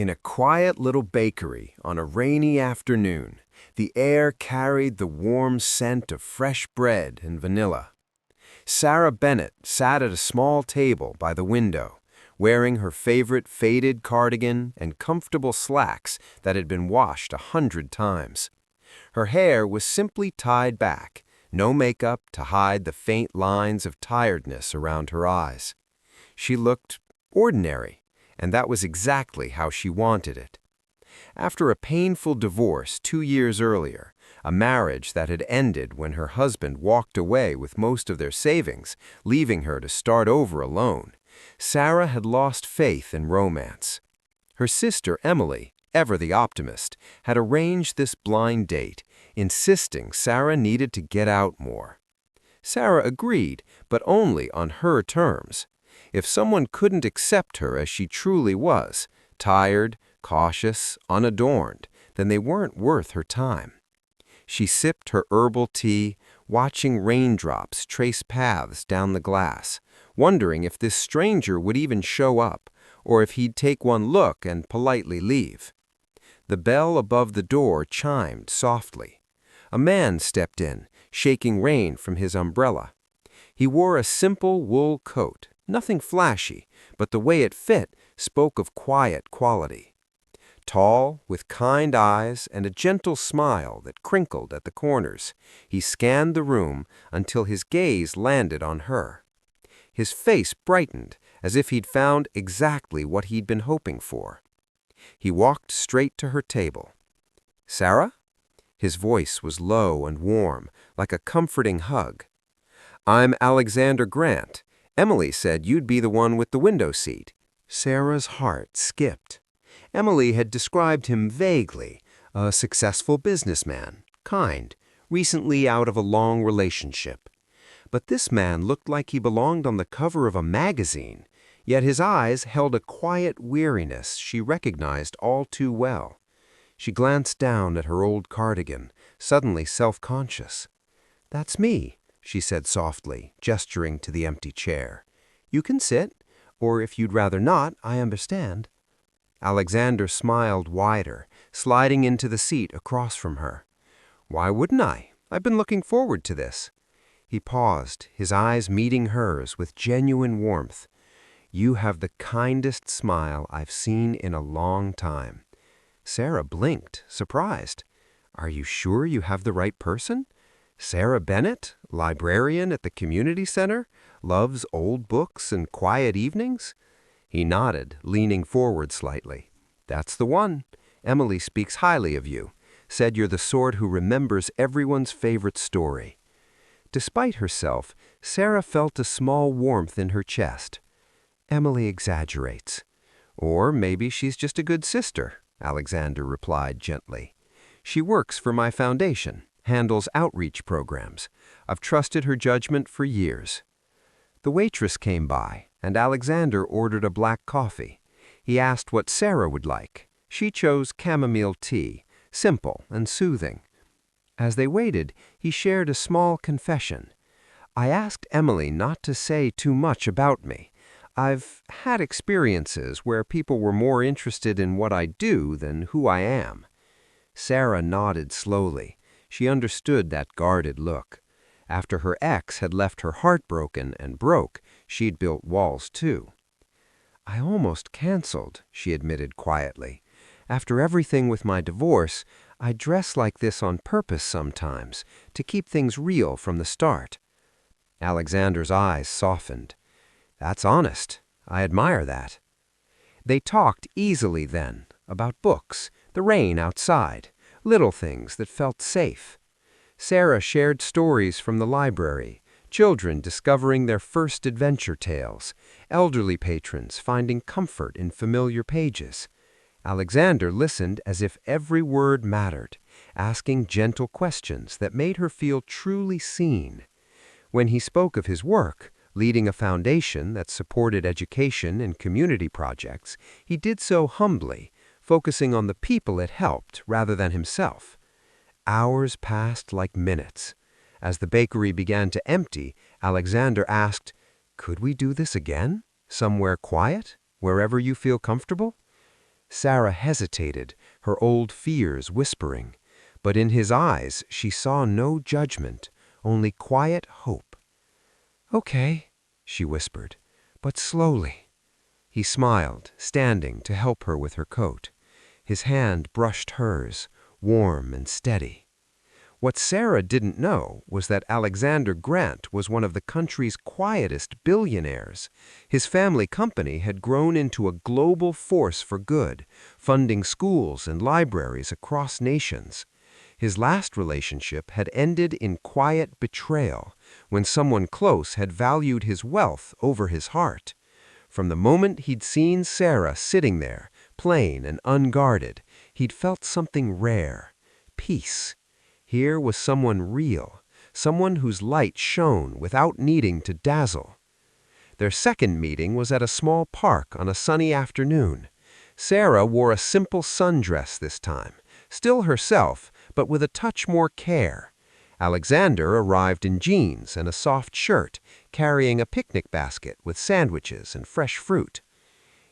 In a quiet little bakery on a rainy afternoon, the air carried the warm scent of fresh bread and vanilla. Sarah Bennett sat at a small table by the window, wearing her favorite faded cardigan and comfortable slacks that had been washed 100 times. Her hair was simply tied back, no makeup to hide the faint lines of tiredness around her eyes. She looked ordinary, and that was exactly how she wanted it. After a painful divorce 2 years earlier, a marriage that had ended when her husband walked away with most of their savings, leaving her to start over alone, Sarah had lost faith in romance. Her sister Emily, ever the optimist, had arranged this blind date, insisting Sarah needed to get out more. Sarah agreed, but only on her terms. If someone couldn't accept her as she truly was, tired, cautious, unadorned, then they weren't worth her time. She sipped her herbal tea, watching raindrops trace paths down the glass, wondering if this stranger would even show up, or if he'd take one look and politely leave. The bell above the door chimed softly. A man stepped in, shaking rain from his umbrella. He wore a simple wool coat, nothing flashy, but the way it fit spoke of quiet quality. Tall, with kind eyes and a gentle smile that crinkled at the corners, he scanned the room until his gaze landed on her. His face brightened, as if he'd found exactly what he'd been hoping for. He walked straight to her table. "Sarah?" His voice was low and warm, like a comforting hug. "I'm Alexander Grant. Emily said you'd be the one with the window seat." Sarah's heart skipped. Emily had described him vaguely, a successful businessman, kind, recently out of a long relationship. But this man looked like he belonged on the cover of a magazine, yet his eyes held a quiet weariness she recognized all too well. She glanced down at her old cardigan, suddenly self-conscious. "That's me," she said softly, gesturing to the empty chair. "You can sit, or if you'd rather not, I understand." Alexander smiled wider, sliding into the seat across from her. "Why wouldn't I? I've been looking forward to this." He paused, his eyes meeting hers with genuine warmth. "You have the kindest smile I've seen in a long time." Sarah blinked, surprised. "Are you sure you have the right person? Sarah Bennett, librarian at the community center, loves old books and quiet evenings?" He nodded, leaning forward slightly. "That's the one. Emily speaks highly of you. Said you're the sort who remembers everyone's favorite story." Despite herself, Sarah felt a small warmth in her chest. "Emily exaggerates. Or maybe she's just a good sister," Alexander replied gently. "She works for my foundation, handles outreach programs. I've trusted her judgment for years." The waitress came by, and Alexander ordered a black coffee. He asked what Sarah would like. She chose chamomile tea, simple and soothing. As they waited, he shared a small confession. "I asked Emily not to say too much about me. I've had experiences where people were more interested in what I do than who I am." Sarah nodded slowly. She understood that guarded look. After her ex had left her heartbroken and broke, she'd built walls too. "I almost canceled," she admitted quietly. "After everything with my divorce, I dress like this on purpose sometimes, to keep things real from the start." Alexander's eyes softened. "That's honest. I admire that." They talked easily then, about books, the rain outside, little things that felt safe. Sarah shared stories from the library, children discovering their first adventure tales, elderly patrons finding comfort in familiar pages. Alexander listened as if every word mattered, asking gentle questions that made her feel truly seen. When he spoke of his work, leading a foundation that supported education and community projects, he did so humbly, focusing on the people it helped rather than himself. Hours passed like minutes. As the bakery began to empty, Alexander asked, "Could we do this again? Somewhere quiet? Wherever you feel comfortable?" Sarah hesitated, her old fears whispering, but in his eyes she saw no judgment, only quiet hope. "Okay," she whispered, "but slowly." He smiled, standing to help her with her coat. His hand brushed hers, warm and steady. What Sarah didn't know was that Alexander Grant was one of the country's quietest billionaires. His family company had grown into a global force for good, funding schools and libraries across nations. His last relationship had ended in quiet betrayal, when someone close had valued his wealth over his heart. From the moment he'd seen Sarah sitting there, plain and unguarded, he'd felt something rare: peace. Here was someone real, someone whose light shone without needing to dazzle. Their second meeting was at a small park on a sunny afternoon. Sarah wore a simple sundress this time, still herself, but with a touch more care. Alexander arrived in jeans and a soft shirt, carrying a picnic basket with sandwiches and fresh fruit.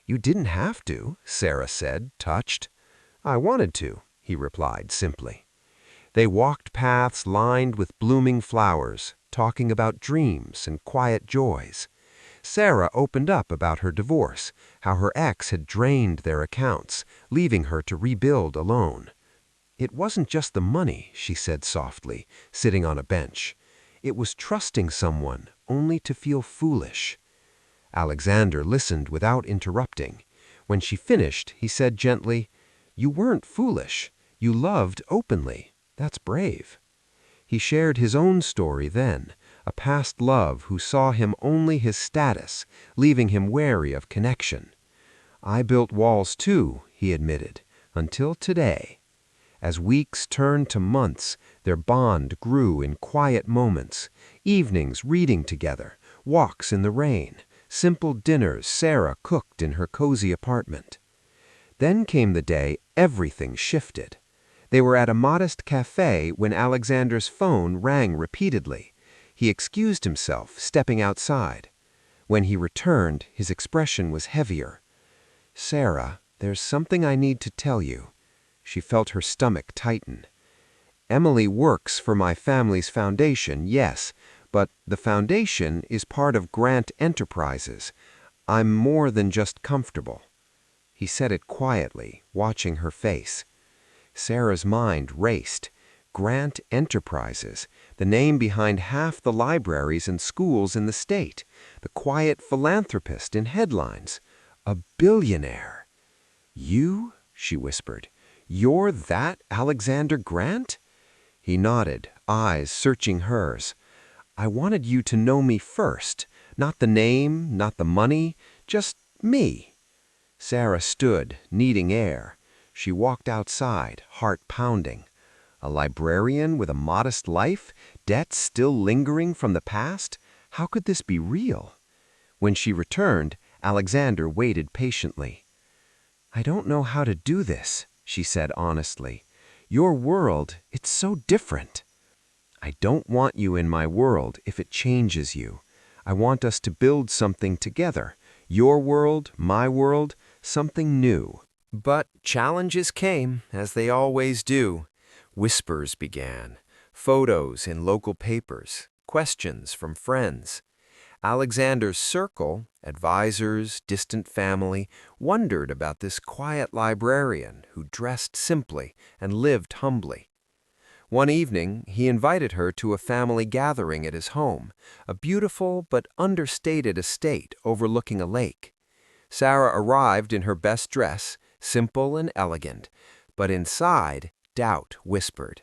"You didn't have to," Sarah said, touched. "I wanted to," he replied simply. They walked paths lined with blooming flowers, talking about dreams and quiet joys. Sarah opened up about her divorce, how her ex had drained their accounts, leaving her to rebuild alone. "It wasn't just the money," she said softly, sitting on a bench. "It was trusting someone only to feel foolish." Alexander listened without interrupting. When she finished, he said gently, "You weren't foolish. You loved openly. That's brave." He shared his own story then, a past love who saw him only his status, leaving him wary of connection. "I built walls too," he admitted, "until today." As weeks turned to months, their bond grew in quiet moments, evenings reading together, walks in the rain, simple dinners Sarah cooked in her cozy apartment. Then came the day everything shifted. They were at a modest cafe when Alexander's phone rang repeatedly. He excused himself, stepping outside. When he returned, his expression was heavier. "Sarah, there's something I need to tell you." She felt her stomach tighten. "Emily works for my family's foundation, yes, but the foundation is part of Grant Enterprises. I'm more than just comfortable." He said it quietly, watching her face. Sarah's mind raced. Grant Enterprises, the name behind half the libraries and schools in the state, the quiet philanthropist in headlines. A billionaire. "You?" she whispered. "You're that Alexander Grant?" He nodded, eyes searching hers. "I wanted you to know me first. Not the name, not the money, just me." Sarah stood, needing air. She walked outside, heart pounding. A librarian with a modest life, debts still lingering from the past? How could this be real? When she returned, Alexander waited patiently. "I don't know how to do this," she said honestly. "Your world, it's so different." "I don't want you in my world if it changes you. I want us to build something together. Your world, my world, something new." But challenges came, as they always do. Whispers began, photos in local papers, questions from friends. Alexander's circle, advisors, distant family, wondered about this quiet librarian who dressed simply and lived humbly. One evening, he invited her to a family gathering at his home, a beautiful but understated estate overlooking a lake. Sarah arrived in her best dress, simple and elegant, but inside, doubt whispered.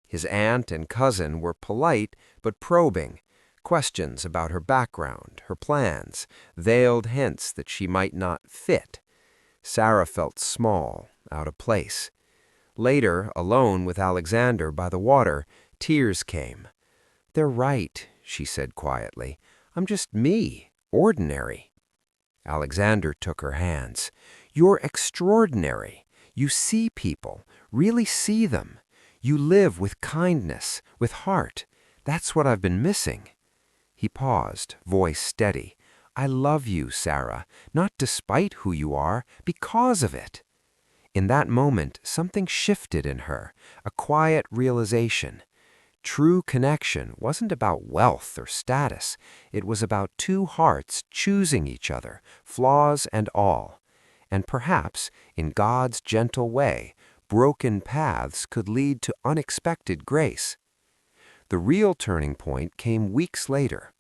His aunt and cousin were polite but probing, questions about her background, her plans, veiled hints that she might not fit. Sarah felt small, out of place. Later, alone with Alexander by the water, tears came. "They're right," she said quietly. "I'm just me, ordinary." Alexander took her hands. "You're extraordinary. You see people, really see them. You live with kindness, with heart. That's what I've been missing." He paused, voice steady. "I love you, Sarah, not despite who you are, because of it." In that moment, something shifted in her, a quiet realization. True connection wasn't about wealth or status. It was about two hearts choosing each other, flaws and all. And perhaps, in God's gentle way, broken paths could lead to unexpected grace. The real turning point came weeks later.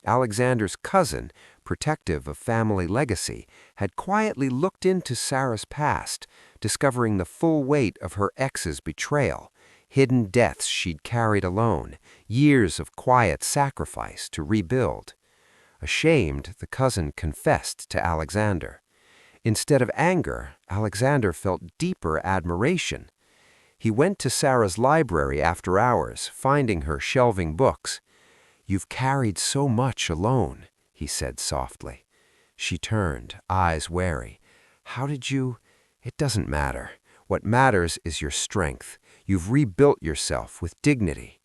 Alexander's cousin, protective of family legacy, had quietly looked into Sarah's past, discovering the full weight of her ex's betrayal, hidden deaths she'd carried alone, years of quiet sacrifice to rebuild. Ashamed, the cousin confessed to Alexander. Instead of anger, Alexander felt deeper admiration. He went to Sarah's library after hours, finding her shelving books. "You've carried so much alone," he said softly. She turned, eyes wary. "How did you—" "It doesn't matter. What matters is your strength. You've rebuilt yourself with dignity."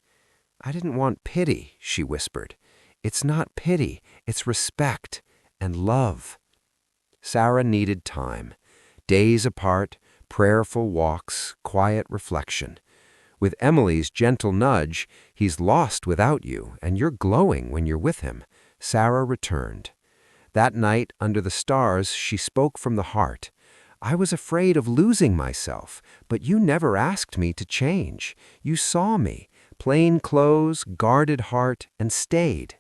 "I didn't want pity," she whispered. "It's not pity, it's respect and love." Sarah needed time. Days apart, prayerful walks, quiet reflection. With Emily's gentle nudge, "He's lost without you, and you're glowing when you're with him," Sarah returned. That night, under the stars, she spoke from the heart. "I was afraid of losing myself, but you never asked me to change. You saw me, plain clothes, guarded heart, and stayed."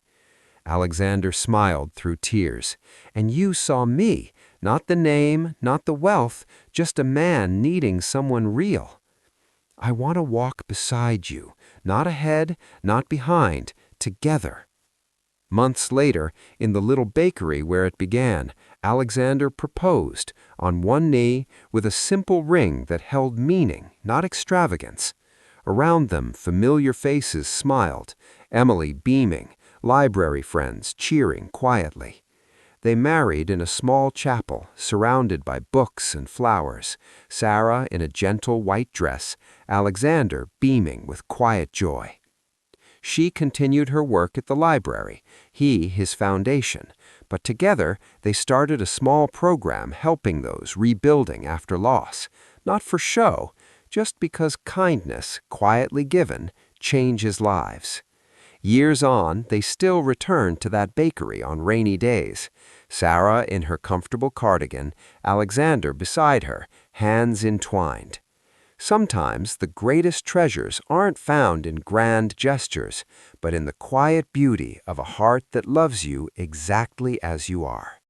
Alexander smiled through tears. "And you saw me, not the name, not the wealth, just a man needing someone real." "I want to walk beside you, not ahead, not behind, together." Months later, in the little bakery where it began, Alexander proposed, on one knee, with a simple ring that held meaning, not extravagance. Around them, familiar faces smiled, Emily beaming, library friends cheering quietly. They married in a small chapel, surrounded by books and flowers, Sarah in a gentle white dress, Alexander beaming with quiet joy. She continued her work at the library, he his foundation, but together they started a small program helping those rebuilding after loss, not for show, just because kindness, quietly given, changes lives. Years on, they still returned to that bakery on rainy days. Sarah in her comfortable cardigan, Alexander beside her, hands entwined. Sometimes the greatest treasures aren't found in grand gestures, but in the quiet beauty of a heart that loves you exactly as you are.